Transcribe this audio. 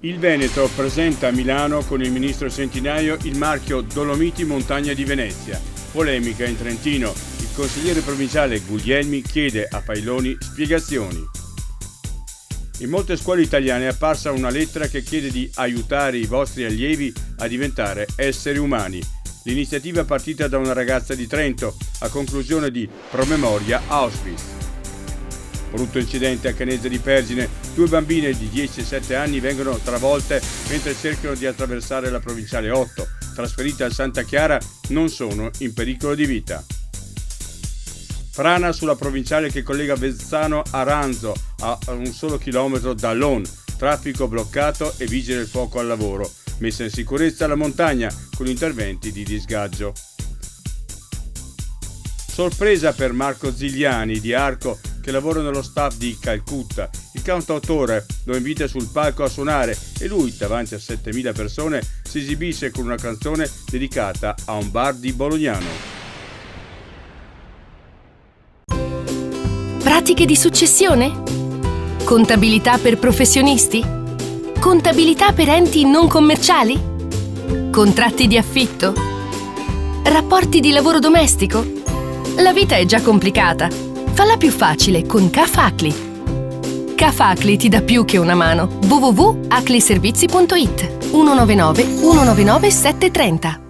Il Veneto presenta a Milano con il ministro Centinaio il marchio Dolomiti Montagna di Venezia. Polemica in Trentino. Il consigliere provinciale Guglielmi chiede a Pailoni spiegazioni. In molte scuole italiane è apparsa una lettera che chiede di aiutare i vostri allievi a diventare esseri umani. L'iniziativa è partita da una ragazza di Trento, a conclusione di Promemoria Auschwitz. Brutto incidente a Canese di Pergine, 2 bambine di 10 e 7 anni vengono travolte mentre cercano di attraversare la provinciale 8. Trasferite a Santa Chiara, non sono in pericolo di vita. Frana sulla provinciale che collega Vezzano a Ranzo, a un solo chilometro da Lon. Traffico bloccato e vigili del fuoco al lavoro. Messa in sicurezza la montagna con interventi di disgaggio. Sorpresa per Marco Zigliani di Arco, che lavora nello staff di Calcutta. Il cantautore lo invita sul palco a suonare e lui, davanti a 7.000 persone, si esibisce con una canzone dedicata a un bar di Bolognano. Pratiche di successione? Contabilità per professionisti? Contabilità per enti non commerciali? Contratti di affitto? Rapporti di lavoro domestico? La vita è già complicata. Falla più facile con Cafacli. Cafacli ti dà più che una mano. www.acliservizi.it 199 199 730.